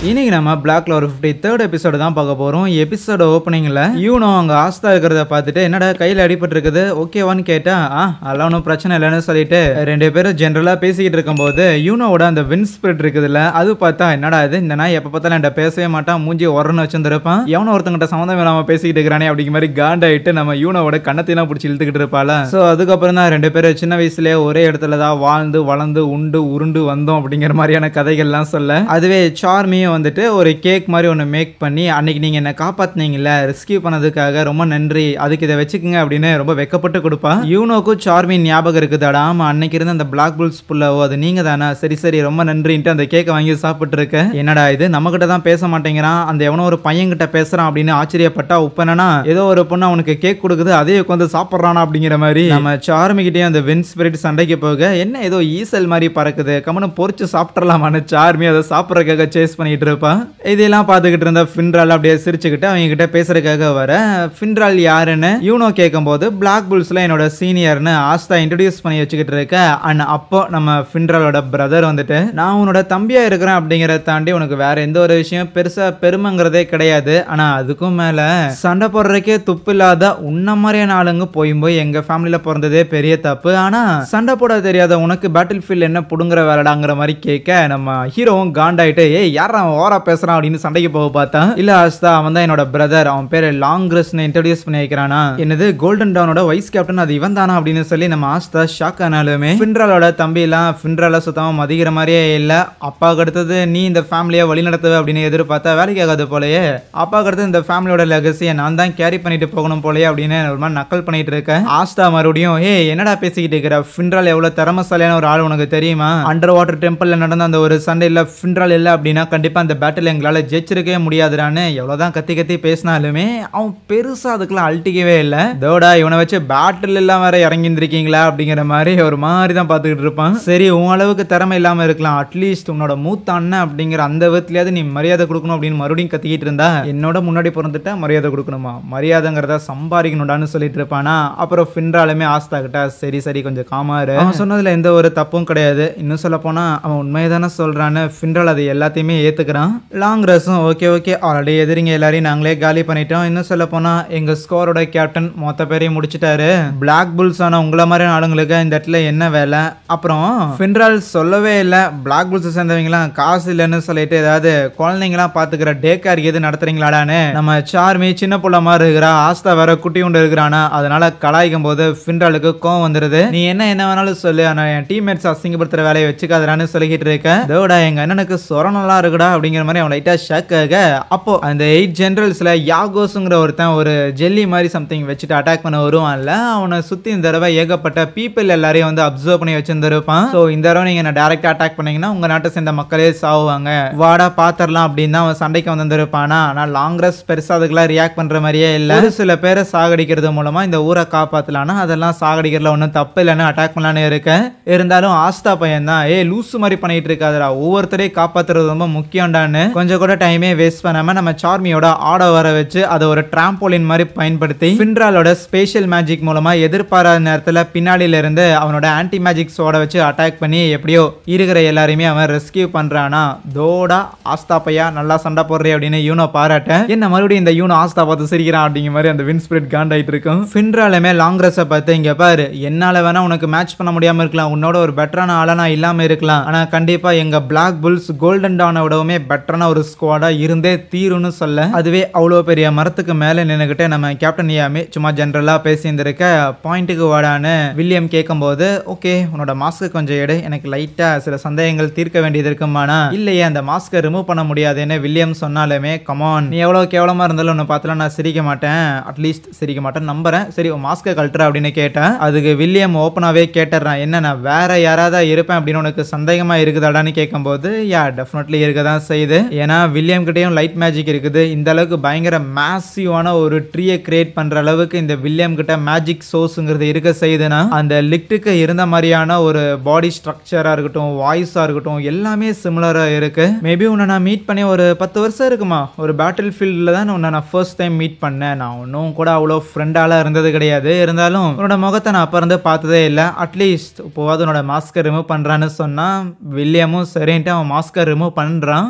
இன்னைக்கு நம்ம பிளாக்ல ஒரு 53rd எபிசோடு தான் பார்க்க போறோம். எபிசோட ஓப்பனிங்ல யூனோ அங்க ஆஸ்தா இருக்கிறத பார்த்துட்டு என்னடா கையில அடிபட்டு இருக்குது ஓகேவான்னு கேட்டா அதெல்லாம் ஒன்றும் பிரச்சனை இல்லைன்னு சொல்லிட்டு ரெண்டு பேரும் ஜென்ரலா பேசிக்கிட்டு இருக்கும்போது யூனோவோட அந்த வின் ஸ்பிரிட் இருக்குதுல்ல அது பார்த்தா என்னடா இது இந்த நாய் எப்ப பார்த்தாலும் என்கிட்ட பேசவே மாட்டான் மூஞ்சி உரன்னு வச்சிருந்திருப்பான் எவனோ ஒருத்தங்கிட்ட சம்மந்தம் இல்லாம பேசிக்கிட்டு இருக்கிறானே அப்படிங்கிற மாதிரி காண்டாயிட்டு நம்ம யூனோவோட கண்ணத்தையெல்லாம் பிடிச்சி இழுத்துக்கிட்டு இருப்பாள. ஸோ அதுக்கப்புறம் தான் ரெண்டு பேரும் சின்ன வயசுலேயே ஒரே இடத்துல தான் வாழ்ந்து வளர்ந்து உண்டு உருண்டு வந்தோம் அப்படிங்கிற மாதிரியான கதைகள்லாம் சொல்ல அதுவே சார்மியும் வந்துட்டு ஒரு கேக் மாதிரி ஒன்று மேக் பண்ணி அன்னைக்கு நீங்கள் என்னை காப்பாற்றினீங்கல்ல ரெஸ்கியூ பண்ணதுக்காக ரொம்ப நன்றி அதுக்கு இதை வச்சுக்கோங்க அப்படின்னு ரொம்ப வெக்கப்பட்டு கொடுப்பா. யூனோக்கும் சார்மி ஞாபகம் இருக்குதாடா ஆமா அன்னைக்கு இருந்த அந்த பிளாக் புல்ஸ் புல்லவோ அது நீங்க தானே சரி சரி ரொம்ப நன்றின்ட்டு அந்த கேக்கை வாங்கி சாப்பிட்டு இருக்க. என்னடா இது நம்ம கிட்ட தான் பேச மாட்டேங்கிறான் அந்த எவனோ ஒரு பையன் கிட்ட பேசுறான் அப்படின்னு ஆச்சரியப்பட்டா உப்பனா ஏதோ ஒரு பொண்ணு அவனுக்கு கேக் கொடுக்குது அதே உட்காந்து சாப்பிட்றானா அப்படிங்கிற மாதிரி நம்ம சார்மி கிட்டே அந்த வின் ஸ்பிரிட் சண்டைக்கு போக என்ன ஏதோ ஈசல் மாதிரி பறக்குது கம்மனு பொறிச்சு சாப்பிட்றலாமான்னு சார்மி அதை சாப்பிட்றதுக்காக சேஸ் பண்ணிட்டு இருப்பா. இதெல்லாம் பார்த்துக்கிட்டு இருந்த ஃபின்ரால் அப்படியே சிரிச்சுக்கிட்டு அவங்க கிட்ட பேசுறதுக்காக வர ஃபின்ரால் யாருன்னு யூனோ கேட்கும் போது பிளாக் புல்ஸ்ல என்னோட சீனியர்னு ஆஸ்தா இன்ட்ரடியூஸ் பண்ணி வச்சுக்கிட்டு இருக்க. அண்ட் அப்போ நம்ம ஃபின்ராலோட பிரதர் வந்துட்டு நான் உன்னோட தம்பியா இருக்கிறேன் அப்படிங்கிறத தாண்டி உனக்கு வேற எந்த ஒரு விஷயம் பெருசா பெருமைங்கிறதே கிடையாது ஆனா அதுக்கும் மேல சண்டை போடுறதுக்கே துப்பு இல்லாத உன்ன மாதிரியான ஆளுங்க போய் எங்க ஃபேமிலியில பிறந்ததே பெரிய தப்பு ஆனா சண்டை போட தெரியாத உனக்கு பேட்டில் ஃபீல்ட் என்ன புடுங்குற வேலைடாங்கிற மாதிரி கேட்க நம்ம ஹீரோவும் காண்டாயிட்டு ஏய் யார் அவன் ஓரா பேசுறான் அப்படின்னு சண்டைக்கு போக பார்த்தா இல்ல ஆஸ்தா அவன் தான் என்னோட பிரதர் அவன் பேரு லாங்ரஸ்னு இன்ட்ரோடியூஸ் பண்ணி வைக்கிறானா என்னது கோல்டன் டவுனோட வைஸ் கேப்டன் அது இவன் தானா அப்படின்னு சொல்லி நம்ம ஆஸ்தா ஷாக் ஆனாலுமே ஃபின்ராலோட தம்பி எல்லாம் ஃபின்ரால சுத்தமா மதிக்கிற மாதிரியே இல்ல. அப்பாவுக்கு அடுத்தது நீ இந்த ஃபேமிலியை வழி நடத்துவ அப்படின்னு எதிர்பார்த்தா வேலைக்கு ஆகாது போலயே அப்பாவுக்கு அடுத்து இந்த ஃபேமிலியோட லெகசியை நான் தான் கேரி பண்ணிட்டு போகணும் போலயே அப்படின்னு ஒரு மாதிரி நக்கல் பண்ணிட்டு இருக்கேன். ஆஸ்தா மறுபடியும் ஏ என்னடா பேசிக்கிட்டு இருக்கிற ஃபின்ரால் எவ்வளவு திறமசாலியான ஒரு ஆள் உனக்கு தெரியுமா அண்டர் வாட்டர் டெம்பிள்ல நடந்த அந்த ஒரு சண்டையில ஃபின்ரால் இல்ல அப்படின்னா கண்டிப்பா அந்த பேட்டில் எங்களால ஜெயிச்சிருக்கவே முடியாதுடான்னு எவ்வளவுதான் கத்தி கத்தி பேசினாலுமே அவன் பெருசா அதுக்கெல்லாம் அழட்டிக்கவே இல்லை. தோடா இவனை வச்சு பேட்டில் எல்லாம் வேற இறங்கிருக்கீங்களா அப்படிங்கிற மாதிரி ஒரு மாதிரி தான் பார்த்துக்கிட்டு இருப்பான். சரி உன் அளவுக்கு திறமை இல்லாம இருக்கலாம் அட்லீஸ்ட் உன்னோட மூத்த அண்ணன் அப்படிங்கிற அந்த விதத்திலேயாவது நீ மரியாதை கொடுக்கணும் அப்படின்னு மறுபடியும் கத்திக்கிட்டு இருந்தா என்னோட முன்னாடி பிறந்துட்டா மரியாதை கொடுக்கணுமா மரியாதைங்கிறத சம்பாதிக்கணும்டான்னு சொல்லிட்டு இருப்பானா. அப்புறம் ஃபின்ராலுமே ஆஸ்தா கிட்ட சரி சரி கொஞ்சம் காமாரு அவன் சொன்னதுல எந்த ஒரு தப்பும் கிடையாது இன்னும் சொல்ல போனா அவன் உண்மையதானே சொல்றான்னு ஃபின்ரால் அது எல்லாத்தையுமே ஏத்துக்கிறான். லாங்ரஸும் ஓகே ஓகே ஆல்ரெடி எதிரிங்க எல்லாரையும் நாங்களே காலி பண்ணிட்டோம் இன்னும் சொல்ல போனா எங்க ஸ்கோரோட கேப்டன் மொத்த பேரையும் முடிச்சிட்டாரு பிளாக் புல்ஸ் ஆன உங்களை மாதிரியான ஆளுங்களுக்கு இந்த இடத்துல என்ன வேலை. அப்புறம் ஃபின்ரால் சொல்லவே இல்லை பிளாக் புல்ஸ் சேர்ந்தவங்களாம் காசு இல்லைன்னு சொல்லிட்டு ஏதாவது குழந்தைங்களாம் பாத்துக்கிற டே கேர் எது நடத்துறீங்களாடான்னு நம்ம சார்மி சின்ன புள்ள மாதிரி இருக்கிறா ஆஸ்தா வேற குட்டி உண்டு இருக்கிறானா அதனால கலாய்க்கும் போது ஃபின்ராலுக்கு கோவம் வந்துருது. நீ என்ன வேணாலும் சொல்லு ஆனா என் டீம்மேட்ஸ் அசிங்கப்படுத்துற வேலையை வச்சுக்காதான்னு சொல்லிக்கிட்டு இருக்க. தோடா எங்க அண்ணனுக்கு சொரணலா இருக்குடா அப்படிங்கிற மாதிரி அவன் லைட்டா ஷாக் ஆக அப்போ அந்த 8 ஜெனரல்ஸ்ல யாகோஸ்ங்கிற ஒருத்தன் ஒரு ஜெல்லி மாதிரி சம்திங் வச்சுட்டு அட்டாக் பண்ண வருவான்ல அவனை சுத்தி இந்த தடவை ஏகப்பட்ட பீப்பிள் எல்லாரையும் வந்து அப்சர்வ் பண்ணி வச்சிருந்திருப்பான். ஸோ இந்த தடவை நீங்க டைரக்டா அட்டாக் பண்ணீங்கன்னா உங்க நாட்டை சேர்ந்த மக்களே சாவுவாங்க வாடா பாத்திரலாம் அப்படின்னு அவன் சண்டைக்கு வந்திருப்பானா. ஆனா லாங்ரஸ் பெருசா அதுக்கெல்லாம் ரியாக்ட் பண்ற மாதிரியே இல்ல ஒரு சில பேரை சாகடிக்கிறது மூலமா இந்த ஊரை காப்பாத்தலாம்னா அதெல்லாம் சாகடிக்கிறதுல ஒன்றும் தப்பு இல்லைன்னு அட்டாக் பண்ணலான்னு இருக்க. இருந்தாலும் ஆஸ்தா பையன் தான் லூசு மாதிரி பண்ணிட்டு இருக்காதுடா ஒவ்வொருத்தரையும் காப்பாத்துறது ரொம்ப முக்கியம்டான்னு கொஞ்சம் கூட டைமே வேஸ்ட் பண்ணாம நம்ம சார்மியோட ஆட வர வச்சு அதை ஒரு டிராம்போலின் மாதிரி பயன்படுத்தி ஃபின்ராலோட ஸ்பெஷல் மேஜிக் மூலமா எதிர்பாராத நேரத்துல பின்னாடியில இருந்து அவனோட ஆன்டி மேஜிக் சோட வச்சு அட்டாக் பண்ணி எப்படியோ இருக்கிற எல்லாரையுமே அவன் ரெஸ்கியூ பண்றானா. தோடா ஆஸ்தா பையா நல்லா சண்டை போடுறே அப்படின்னு யூனோ பாராட்ட என்ன மறுபடியும் இந்த யூனோ ஆஸ்தா பார்த்து சிரிக்கிறான் அப்படிங்கிற மாதிரி அந்த வின் ஸ்பிரிட் காண்டாயிட்டு இருக்கும். ஃபின்ராலுமே லாங்ரஸை பார்த்து இங்க பாரு என்னால வேணா உனக்கு மேட்ச் பண்ண முடியாம இருக்கலாம் உன்னோட ஒரு பெட்டரான ஆளா நான் இல்லாம இருக்கலாம் ஆனா கண்டிப்பா எங்க பிளாக் புல்ஸ் கோல்டன் டானை விடவுமே பெட்டரான ஒரு ஸ்குவாடா இருந்தே தீருன்னு சொல்ல அதுவே அவ்வளோ பெரிய மரத்துக்கு மேலே நின்றுகிட்டு நம்ம கேப்டன் யாமே சும்மா ஜென்ரலா பேசியிருந்திருக்க பாயிண்ட்டுக்கு வாடான்னு வில்லியம் கேட்கும்போது ஓகே உன்னோட மாஸ்க்கு கொஞ்சம் எடு எனக்கு லைட்டா சில சந்தேகங்கள் தீர்க்க வேண்டியது இருக்குமானா இல்லையே அந்த மாஸ்கை ரிமூவ் பண்ண முடியாதுன்னு வில்லியம் சொன்னாலுமே கமான் நீ எவ்வளோ கேவலமா இருந்தாலும் ஒன்று பார்த்துல நான் சிரிக்க மாட்டேன் அட்லீஸ்ட் சிரிக்க மாட்டேன் நம்புறேன் சரி உன் மாஸ்கை கழட்டுற அப்படின்னு கேட்டேன். அதுக்கு வில்லியம் ஓப்பனாவே கேட்டுறான் என்ன நான் வேற யாராவது இருப்பேன் அப்படின்னு உனக்கு சந்தேகமா இருக்குதாடான்னு கேட்கும்போது டெஃபினெட்லி இருக்க தான் செய்யுது ஏன்னா வில்லியம் கிட்டேயும் லைட் மேஜிக் இருக்குது இந்த அளவுக்கு பயங்கர மேசிவான ஒரு ட்ரீயை கிரியேட் பண்ற அளவுக்கு இந்த வில்லியம் கிட்ட மேஜிக் சோர்ஸ்ங்கிறது இருக்க செய்யுதுன்னா அந்த லிக்ட்டுக்கு இருந்த மாதிரியான ஒரு பாடி ஸ்ட்ரக்சரா இருக்கட்டும் வாய்ஸா இருக்கட்டும் எல்லாமே சிமிலரா இருக்கு. மேபி உன்னை நான் மீட் பண்ணி ஒரு 10 வருஷம் இருக்குமா ஒரு பேட்டில் ஃபீல்டில் தான் உன்னை நான் ஃபர்ஸ்ட் டைம் மீட் பண்ணேன் நான் ஒன்றும் கூட அவ்வளோ ஃப்ரெண்டாலாம் இருந்தது கிடையாது இருந்தாலும் உன்னோட முகத்தை நான் அப்போ இருந்து பார்த்ததே இல்லை அட்லீஸ்ட் இப்போவாது உன்னோட மாஸ்கை ரிமூவ் பண்றான்னு சொன்னா வில்லியமும் சரின்ட்டு அவன் மாஸ்கை ரிமூவ் பண்றான்.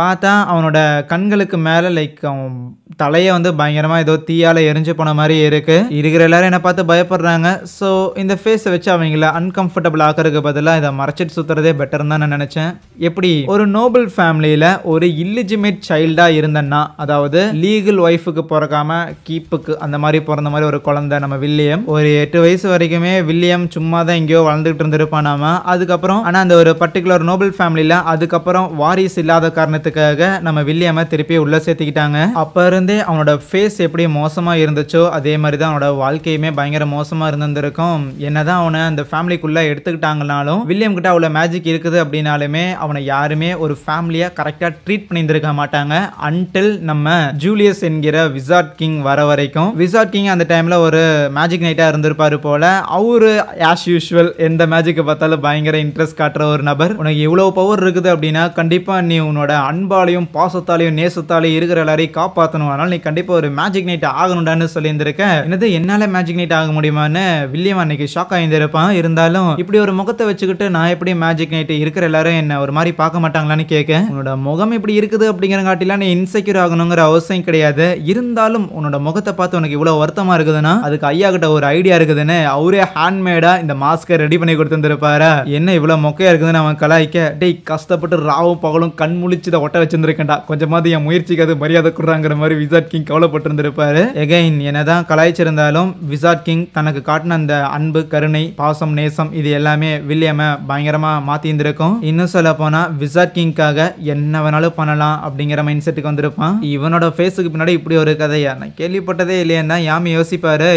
பார்த்தா அவனோட கண்களுக்கு மேலே லைக் அவன் தலையை வந்து பயங்கரமாக ஏதோ தீயால் எரிஞ்சு போன மாதிரி இருக்கு. இருக்கிற எல்லாரும் என்னை பார்த்து பயப்படுறாங்க. ஸோ இந்த ஃபேஸை வச்சு அவங்கள அன்கம்ஃபர்டபுள் ஆக்கிறதுக்கு பதிலாக இதை மறைச்சிட்டு சுற்றுறதே பெட்டர்னு தான் நான் நினச்சேன். எப்படி ஒரு நோபல் ஃபேமிலியில் ஒரு இல்லிஜிமேட் சைல்டாக இருந்தேன்னா, அதாவது லீகல் ஒய்ஃபுக்கு பிறக்காம கீப்புக்கு அந்த மாதிரி பிறந்த மாதிரி ஒரு குழந்தை நம்ம வில்லியம். ஒரு 8 வயசு வரைக்குமே வில்லியம் சும்மா தான் எங்கேயோ வளர்ந்துட்டு இருந்திருப்பானாமா. அதுக்கப்புறம் ஆனால் அந்த ஒரு பர்டிகுலர் நோபல் ஃபேமிலியில் அதுக்கப்புறம் வாரிசு இல்லாத காரணத்துக்காக நம்ம வில்லியமை திருப்பி உள்ள சேர்த்துக்கிட்டாங்க. அப்போ இருந்தே அவனோட ஃபேஸ் எப்படி மோசமாக இருந்துச்சோ அதே மாதிரி தான் அவனோட வாழ்க்கையுமே பயங்கர மோசமாக இருந்திருக்கும். என்னதான் அவனை அந்த ஃபேமிலிக்குள்ளே எடுத்துக்கிட்டாங்கனாலும் வில்லியம் கிட்ட அவ்வளோ மேஜிக் இருக்குது அப்படின்னாலுமே அவனை யாருமே ஒரு ஃபேமிலியாக கரெக்டாக ட்ரீட் பண்ணியிருந்திருக்க மாட்டாங்க. அன்டில் நம்ம ஜூலியஸ் என்கிற விசார்ட் கிங் வர வரைக்கும். விசார்ட் கிங் அந்த டைமில் ஒரு மேஜிக் நைட்டாக இருந்திருப்பாரு போல. அவரு ஆஸ் யூஷுவல் எந்த மேஜிக்கை பார்த்தாலும் பயங்கர இன்ட்ரெஸ்ட் காட்டுற ஒரு நபர். உனக்கு இவ்வளவு பவர் இருக்குது அப்படின்னா கண்டிப்பா நீ உன்னோட அன்பாலையும் பாசத்தாலையும் நேசத்தாலையும் இருக்கிற எல்லாரையும் காப்பாற்றணும். அதனால நீ கண்டிப்பா ஒரு மேஜிக் நைட் ஆகணும்டான்னு சொல்லியிருந்திருக்க. என்னது என்னால மேஜிக் நைட் ஆக முடியுமான்னு வில்லியம் அன்னைக்கு ஷாக் ஆகியிருப்பான். இருந்தாலும் இப்படி ஒரு முகத்தை வச்சுக்கிட்டு நான் எப்படி மேஜிக் நைட் இருக்கிற எல்லாரும் என்ன ஒரு மாதிரி பார்க்க மாட்டாங்களான்னு கேட்க, உன்னோட முகம் இப்படி இருக்குது அப்படிங்கிற காட்டிலாம் நீ இன்செக்யூர் ஆகணுங்கிற அவசியம் கிடையாது. இருந்தாலும் உன்னோட முகத்தை பார்த்து உனக்கு இவ்வளவு வருத்தமா இருக்குதுன்னா அதுக்கு ஐயா கிட்ட ஒரு ஐடியா இருக்குதுன்னு அவரே ஹேண்ட்மேடா இந்த மாஸ்கை ரெடி பண்ணி கொடுத்துருப்பாரா. என்ன இவ்வளவு மொக்கையா இருக்குதுன்னு அவன் கலாய்க்க, டேய் கஷ்டப்பட்டு ராவும் பகலும் கண் முழிச்சு ஒட்ட வச்சிருந்திருக்கேன்டா, கொஞ்சமாவது என் முயற்சிக்கு அது மரியாதை கொடுறாங்கிற மாதிரி விசார்ட் கிங் கவலைப்பட்டு இருந்திருப்பாரு. எகைன் என்னதான் கலாய்ச்சிருந்தாலும் விசார்ட் கிங் தனக்கு காட்டின அந்த அன்பு கருணை பாசம் நேசம் இது எல்லாமே வில்லியமை பயங்கரமா மாத்தி இருந்திருக்கும். இன்னும் சொல்ல போனா விசார்ட் கிங்காக என்ன வேணாலும் பண்ணலாம் அப்படிங்கிற மைண்ட் செட்டுக்கு வந்திருப்பான். இவனோட ஃபேஸுக்கு பின்னாடி இப்படி ஒரு கதையா நான் கேள்விப்பட்டதே இல்லையா யாமி யோசிப்பாரு.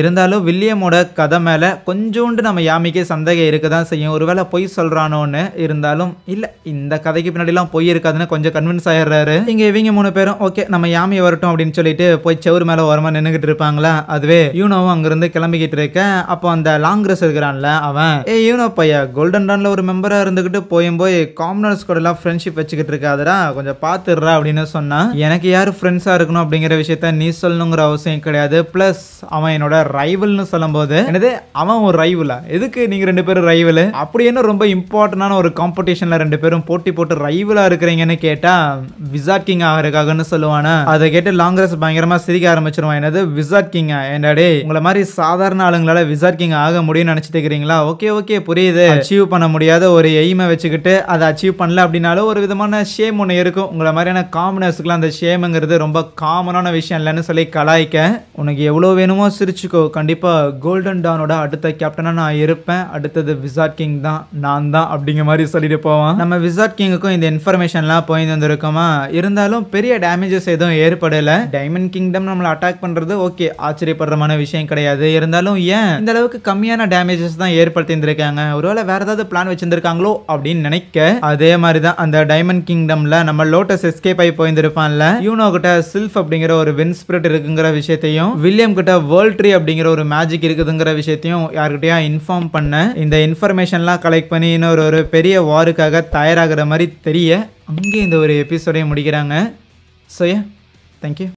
இருந்தாலும் வில்லியமோட கதை மேல கொஞ்சோண்டு நம்ம யாமிக்கு சந்தேகம் இருக்கதான் செய்யும். ஒருவேளை பொய் சொல்றானோன்னு. இருந்தாலும் இல்ல இந்த கதைக்கு பின்னாடிலாம் பொய் இருக்காதுன்னு கொஞ்சம் கன்வின்ஸ் ஆயிடுறாரு. இங்க இவங்க 3 பேரும் ஓகே நம்ம யாமி வரட்டும் அப்படின்னு சொல்லிட்டு போய் செவுரு மேல ஓரமா நின்னுகிட்டு இருப்பாங்களா. அதுவே யூனோவும் அங்கிருந்து கிளம்பிக்கிட்டு இருக்க. அப்போ அந்த லாங்ரஸ் இருக்கிறான்ல அவன், யூனோ பையா கோல்டன் டான்ல ஒரு மெம்பரா இருந்துகிட்டு போய் காமனர்ஸ் கூட எல்லாம் ஃப்ரெண்ட்ஷிப் வச்சுக்கிட்டு இருக்காதரா, கொஞ்சம் பாத்துடுறா அப்படின்னு சொன்னா, எனக்கு யாரு ஃப்ரெண்ட்ஸா இருக்கணும் அப்படிங்கிற விஷயத்த நீ சொல்லணுங்கிற அவசியம் கிடையாது. பிளஸ் அவன் என்னோட ரைவல்னு சொல்லும் போது என்னது அவன் ஒரு ரைவலா, எதுக்கு நீங்க 2 பேரும் ரைவல் அப்படி என்ன ரொம்ப இம்பார்ட்டன்டான ஒரு காம்படிஷன்ல 2 பேரும் போட்டி போட்டு ரைவலா இருக்கிறீங்கன்னு கேட்டா விசார்ட் கிங் ஆகிறதுக்காகன்னு சொல்லுவானா. அதை கேட்டு லாங்கரஸ் பயங்கரமா சிரிக்க ஆரம்பிச்சிருவான். என்னது விசார்ட் கிங்கா, என்னடே உங்களை மாதிரி சாதாரண ஆளுங்களால விசார்ட் கிங் ஆக முடியும்னு நினைச்சிட்டு இருக்கிறீங்களா? ஓகே புரியுது. அச்சீவ் பண்ண முடியாத ஒரு எய்மை வச்சுக்கிட்டு அதை அச்சீவ் பண்ணல அப்படின்னாலும் ஒரு விதமான ஷேம் ஒன்று இருக்கும். உங்களை மாதிரியான காமனர்ஸ்க்குலாம் அந்த ஷேமுங்கிறது ரொம்ப காமனான விஷயம் இல்லைன்னு சொல்லி கலாய்க்க, உனக்கு எவ்வளோ வேணுமோ சிரிச்சுக்கோ, கண்டிப்பா கோல்டன் டானோட அடுத்த கேப்டனா நான் இருப்பேன், அடுத்தது விசார்ட் கிங் தான் நான் தான் அப்படிங்கிற மாதிரி சொல்லிட்டு போவான். நம்ம விசார்ட் கிங்குக்கும் இந்த இன்ஃபர்மேஷன்லாம் போய் வந்திருக்கோமா. இருந்தாலும் பெரிய டேமேஜஸ் எதுவும் ஏற்படல. டைமண்ட் கிங்டம் நம்மளை அட்டாக் பண்றது ஓகே ஆச்சரியப்படுறமான விஷயம் கிடையாது. இருந்தாலும் ஏன் இந்த அளவுக்கு கம்மியான டேமேஜஸ் தான் ஏற்படுத்தி இருந்திருக்காங்க, ஒருவேளை வேற ஏதாவது பிளான் வச்சிருந்திருக்காங்களோ அப்படின்னு நினைக்க, அதே மாதிரி தான் அந்த டைமண்ட் கிங்டம்ல நம்ம லோட்டஸ் எஸ்கேப் ஆகி போயிருந்திருப்பான்ல. யூனோ கிட்ட சில்ஃப் அப்படிங்கிற ஒரு வின் ஸ்பிரிட் இருக்குங்கிற விஷயத்தையும் வில்லியம் கிட்ட வேர்ல்ட் ட்ரீ அப்படிங்கிற ஒரு மேஜிக் இருக்குதுங்கிற விஷயத்தையும் யார்கிட்டயா இன்ஃபார்ம் பண்ண, இந்த இன்ஃபர்மேஷன்லாம் கலெக்ட் பண்ணி இன்னொரு ஒரு பெரிய வாருக்காக தயாராகிற மாதிரி தெரிய அங்கே இந்த ஒரு எபிசோடையும் முடிக்கிறாங்க. So thank you.